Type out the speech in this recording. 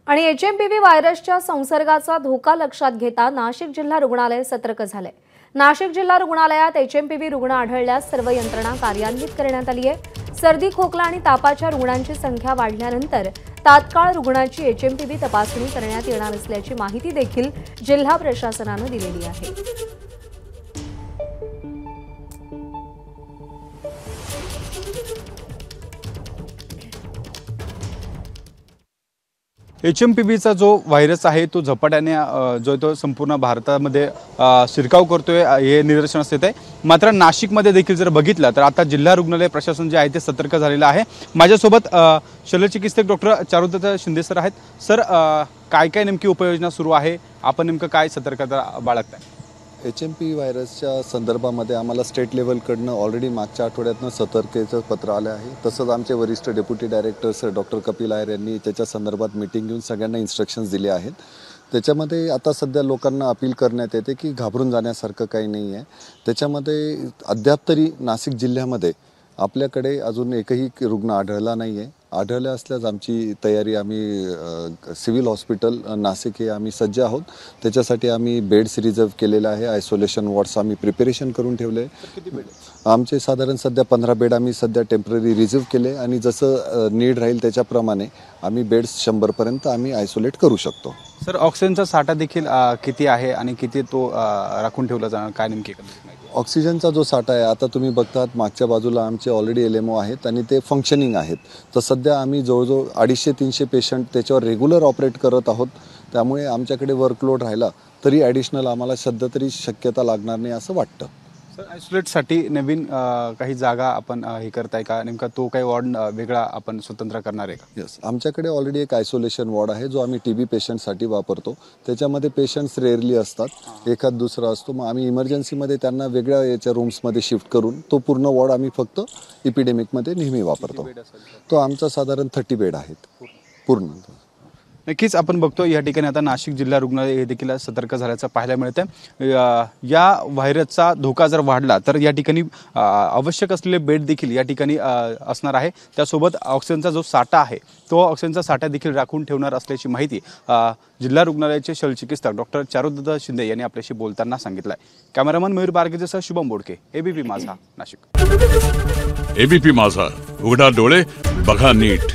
आणि एचएमपीव्ही व्हायरसच्या संसर्गाचा धोका लक्षात घेता नाशिक जिल्हा रुग्णालय सतर्क झाले। नाशिक जिल्हा रुग्णालयात एचएमपीव्ही रुग्ण आढळल्यास सर्व यंत्रणा कार्यान्वित करण्यात आली आहे। सर्दी खोकला आणि तापाच्या रुग्णांची संख्या वाढल्यानंतर तात्काळ रुग्णाची एचएमपीव्ही तपासणी करण्यात येणार असल्याची माहिती देखील जिल्हा प्रशासनाने दिलेली आहे। एचएमपीव्हीचा जो व्हायरस आहे तो झपाट्याने जो तो संपूर्ण भारतामध्ये शिरकाव करतोय हे निदर्शनास येत आहे। मात्र नाशिकमध्ये देखील जर बघितलं तर आता जिल्हा रुग्णालय प्रशासन जे आहे ते सतर्क झालेलं आहे। माझ्यासोबत शल्यचिकित्सक डॉक्टर चारुदत्त शिंदे सर आहेत। सर, काय काय नेमकी उपाययोजना सुरू आहे, आपण नेमकं काय सतर्कता बाळगताय? एचएमपी व्हायरसच्या संदर्भामध्ये आम्हाला स्टेट लेवलकडनं ऑलरेडी मागच्या आठवड्यातनं सतर्कतेचं पत्र आलं आहे। तसंच आमचे वरिष्ठ deputy director sir doctor Kapil Iyer यांनी त्याच्या संदर्भात मीटिंग घेऊन सगळ्यांना इन्स्ट्रक्शन्स दिले आहेत। त्याच्यामध्ये आता सध्या लोकांना अपील करण्यात येते की घाबरून जाण्यासारखं काही नाही आहे। त्याच्यामध्ये अद्याप तरी नाशिक जिल्ह्यामध्ये आपल्याकडे अजून एकही रुग्ण आढळला नाही आहे। आढळले असल्यास आमची तयारी आम्ही सिव्हिल हॉस्पिटल नाशिक हे आम्ही सज्ज आहोत। त्याच्यासाठी आम्ही बेड्स रिझर्व केलेले आहे, आयसोलेशन वॉर्ड्स आम्ही प्रिपरेशन करून ठेवले। आमचे साधारण सध्या 15 बेड आम्ही सध्या टेम्पररी रिझर्व केले आणि जसं नीड राहील त्याच्याप्रमाणे आम्ही बेड्स 100 पर्यंत आम्ही आयसोलेट करू शकतो। सर, ऑक्सिजनचा साठा देखील किती आहे आणि किती तो राखून ठेवला जाणार, काय नेमकी? ऑक्सिजनचा जो साठा आहे आता तुम्ही बघतात मागच्या बाजूला आमचे ऑलरेडी LMO आहेत आणि ते फंक्शनिंग आहेत। तर सध्या आम्ही जवळजवळ 250-300 पेशंट त्याच्यावर रेग्युलर ऑपरेट करत आहोत। त्यामुळे आमच्याकडे वर्कलोड राहिला तरी ॲडिशनल आम्हाला सध्या तरी शक्यता लागणार नाही असं वाटतं। सर, आयसोलेटसाठी नवीन काही जागा आपण हे करताय का? नेमका तो काही वॉर्ड वेगळा आपण स्वतंत्र करणार आहे का? यस, आमच्याकडे ऑलरेडी एक आयसोलेशन वॉर्ड आहे जो आम्ही TB पेशंटसाठी वापरतो। त्याच्यामध्ये पेशंट्स रेअरली असतात, एखाद दुसरा असतो, मग आम्ही इमर्जन्सीमध्ये त्यांना वेगळ्या याच्या रूम्समध्ये शिफ्ट करून तो पूर्ण वॉर्ड आम्ही फक्त इपिडेमिकमध्ये नेहमी वापरतो। तो आमचा साधारण 30 बेड आहेत पूर्ण। नक्कीच आपण बघतो या ठिकाणी आता नाशिक जिल्हा रुग्णालय हे देखील सतर्क झाल्याचं पाहायला मिळतं। या व्हायरसचा धोका जर वाढला तर या ठिकाणी आवश्यक असलेले बेड देखील या ठिकाणी असणार आहे। त्यासोबत ऑक्सिजनचा जो साठा आहे तो ऑक्सिजनचा साठा देखील राखून ठेवणार असल्याची माहिती जिल्हा रुग्णालयाचे शल्यचिकित्सक डॉक्टर चारुदत्त शिंदे यांनी आपल्याशी बोलताना सांगितलं आहे। कॅमेरामन मयूर बारगेसह शुभम बोडके, ABP माझा, नाशिक। ABP माझा, उघडा डोळे बघा नीट।